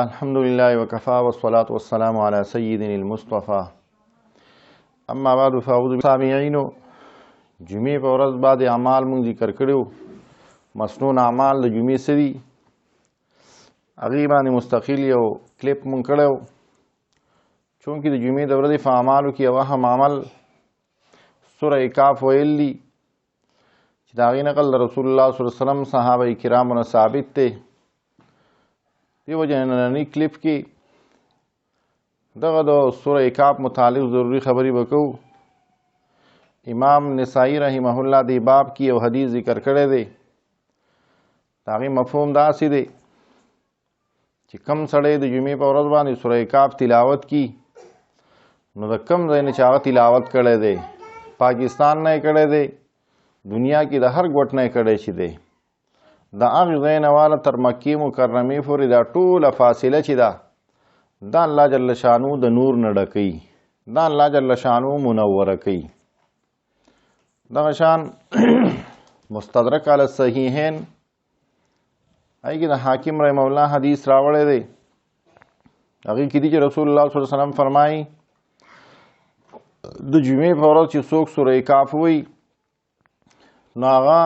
الحمد لله وكفى والصلاة والسلام على سيدنا المصطفى اما بعد فاعوذ بالسامعين جمعې په ورځ بعد اعمال مونږ ذکر کړو مسنون اعمال د جمعې سری هغې باندې مستقل یو کلیپ مونږ کړی و چونکې د جمعې د ورځې په اعمالو کې یو اهم عمل سوره کاف ویل دي چې د هغې نقل د رسول الله صلی الله علیه وسلم صحابه کرامو نه ثابت دی دی وجه نننی کلیپ کې دغه د سوره کاف متعلق ضروری خبرې وکړو. امام نسائی رحمه الله دی باب کې یو حدیث ذکر کړی دی. د هغې مفهوم داسې دی چې کم سړی د جمعې په ورځ باندې سوره کاف تلاوت کی نو د کم ځای نه چې هغه تلاوت کړی دی پاکستان نه یې کړی دی دنیا کې د هر ګوټ نه یې کړی چې دی د هغې ځای نه واله تر مکې مکرمې پورې دا ټوله فاصله چې ده دا الله جل شانو د نور نه ډکوي دا الله جل شانو منوره کوي. دغه شان مستدرک علی الصحیحین هغې کې د حاکم رحمه الله حدیث راوړی دی. هغې کې دي چې رسول الله صلی الله علیه وسلم فرمایي د جمعې په ورځ چې څوک سوره کاف وایي نو هغه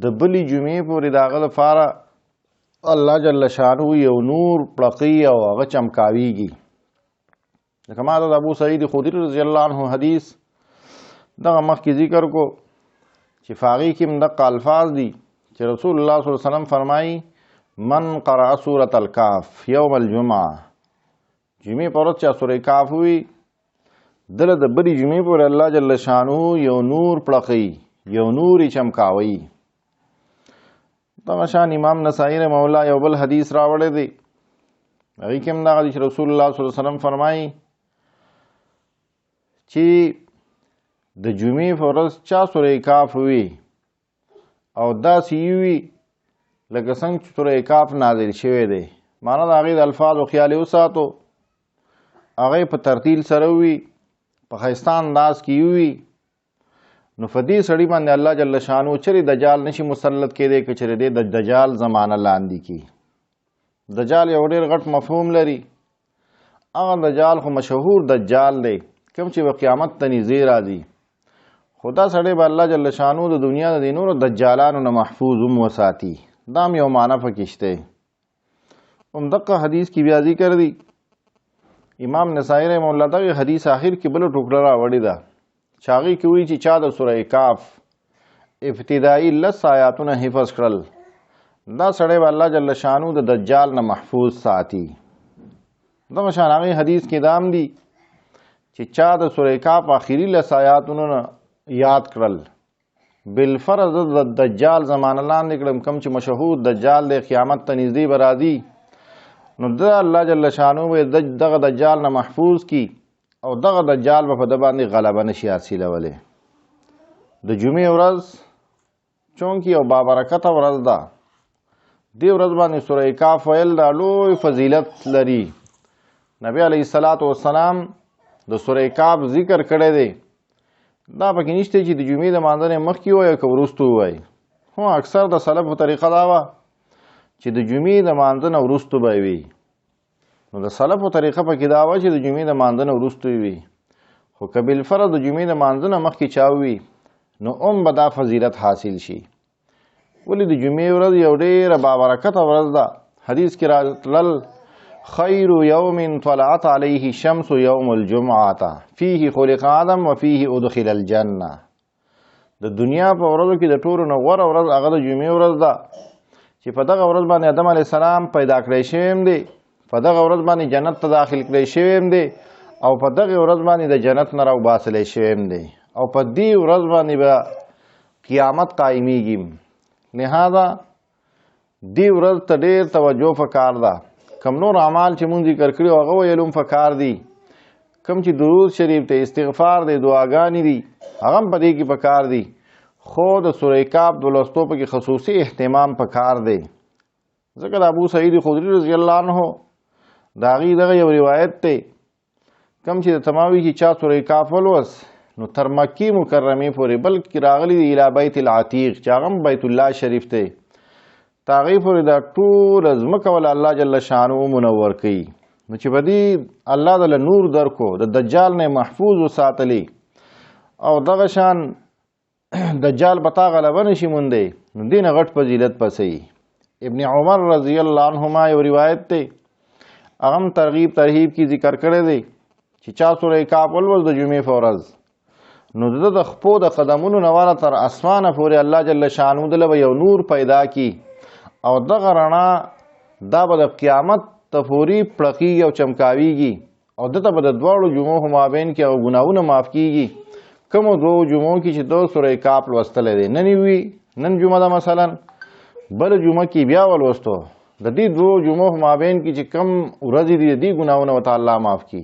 د بلې جمعې پورې د هغه لپاره الله جل شانو یو نور پړقي او هغه چمکاویږي. لکه ما د ابو سعید خدری رضی الله عنه حدیث دغه مخکې ذکر کو چې په هغې کې هم دغه الفاظ دي چې رسول الله صلی الله علیه وسلم فرمایي من قرأ سورة الکاف یوم الجمعه جمعې په ورځ چې سوره کاف وي دله د بلې جمعې پورې الله جل شانو یو نور پړقي یو نور یې چمکاوي. دغه شان امام نسائی رحمه الله یو بل حدیث راوړی دی. هغې کې هم دغه دی چې رسول الله صلی الله علیه وسلم فرمایي چې د جمعې په ورځ چا سوره کاف وي او داسې یې وي لکه څنګه چې سوره کاف نازل شوی دی معنا د هغې د الفاظو خیال یې وساتو هغې په ترتیل سره وي په ښایسته انداز کې وي نو په دې سړي باندې الله جل شانو چرې دجال نشي مسلط کېدی که چرې دی د دجال زمانه لاندې کی. دجال یو ډېر غټ مفهوم لري. هغه دجال خو مشهور دجال دی کوم چې به قیامت ته نږدې راځي خو دا سړی به الله جل شانو د دنیا د نورو دجالانو نه محفوظ هم وساتي. دا هم یو معنی پکې شته. همدغه حدیث کې بیا ذکر دی امام نسائی رحمه الله دغه حدیث آخر کې بله ټوکړه راوړې ده چې هغې کې وایي چې چا د سوره کاف ابتدایي 10 آیاتونه حفظ کړل دا سړی به الله جل شانو د دجال نه محفوظ ساتي. دغه شان هغې حدیث کې دا هم دي چې چا د سوره کاف آخري 10 آیاتونه یاد کړل بالفرض د دجال زمانه لاندې کړم کوم چې مشهور دجال دی قیامت ته نږدې به راځي نو د الله جل شانو به دغه دجال نه محفوظ کی او دغه دجال به په ده باندې غلبه نشي حاصلولی. د جمعې ورځ چونکې یو بابرکته ورځ ده دې ورځ باندې سوره کاف ویل دا لوی فضیلت لري. نبی علیه الصلاة والسلام د سوره کاف ذکر کړی دی. دا پکې نشته چې د جمعې د لمانځه نه مخکې ووایي که وروسته ووایي خو اکثر د سلفو طریقه دا وه چې د جمعې د لمانځه نه وروسته به وي. نو د سلفو طریقه پکې دا وه چې د جمعې د لمانځه نه وروسته وي خو که بالفرض د جمعې د لمانځه نه مخکې چا وي نو هم به دا فضیلت حاصل شي. ولې د جمعې ورځ یو ډېره بابرکته ورځ ده. حدیث کې راتلل خیر یوم طلعت علیه الشمس یوم الجمعه فیه خلق آدم و فیه ادخل الجنه. د دنیا په ورځو کې د ټولو نه غوره ورځ هغه د جمعې ورځ ده چې په دغه ورځ باندې آدم علیه السلام پیدا کړی شوی هم دی په دغه ورځ باندې جنت ته داخل کړی شوی هم دی او په دغه ورځ باندې د جنت نه راوباسلی شوی هم دی او په دې ورځ باندې به قیامت قایمیږي. لہذا دې ورځ ته ډېر توجه پکار ده. کم نور اعمال چې مونږ ذکر کړي هغه ویل هم پکار دي. کم چې درود شریف ته استغفار دی دعاګانې دي هغه هم په دې کې پکار دي خو د سوره کاف د لوستو پکې خصوصي اهتمام پکار دی. ځکه د ابو سعید خدری رضی الله عنه د هغې دغه یو روایت دی کم چې د تماوي کې چا سوره کاف ولوس نو تر مکې مکرمې پورې بلکې راغلی دی الی بیت العتیق چې هغه هم بیت الله شریف دی هغې پورې دا ټوله ځمکه ول الله جل شانو منور کوي. نو چې په دې الله دله نور درکو، د دجال نه محفوظ وساتلی او دغه شان دجال په تا غلبه نشي موندی، نو دې نه غټ فضیلت پسې. ابن عمر رضی الله عنهما یو روایت دی، هغه هم ترغیب ترهیب کی ذکر کړی دی چې چا سوره کهف ولوست د جمعې په ورځ، نو د خپو د قدمونو نه والا تر اسمانه پورې الله جل شانو دله به یو نور پیدا کی او دغه رڼا دا به د قیامت ته پورې پړقیږي او چمکاویږي او دته به د دواړو جمعو په مابین کې هغه ګناهونه معاف کیږي. کومو دوو جمعو کې چې دو سوره کهف لوستلی دی، نن وي نن جمعه ده مثلا، بل جمعه کې بیا ولوستو، د دې دوو جمعو په مابین کې چې کم ورځې دي د دې ګناهونه ورته الله معاف کړي.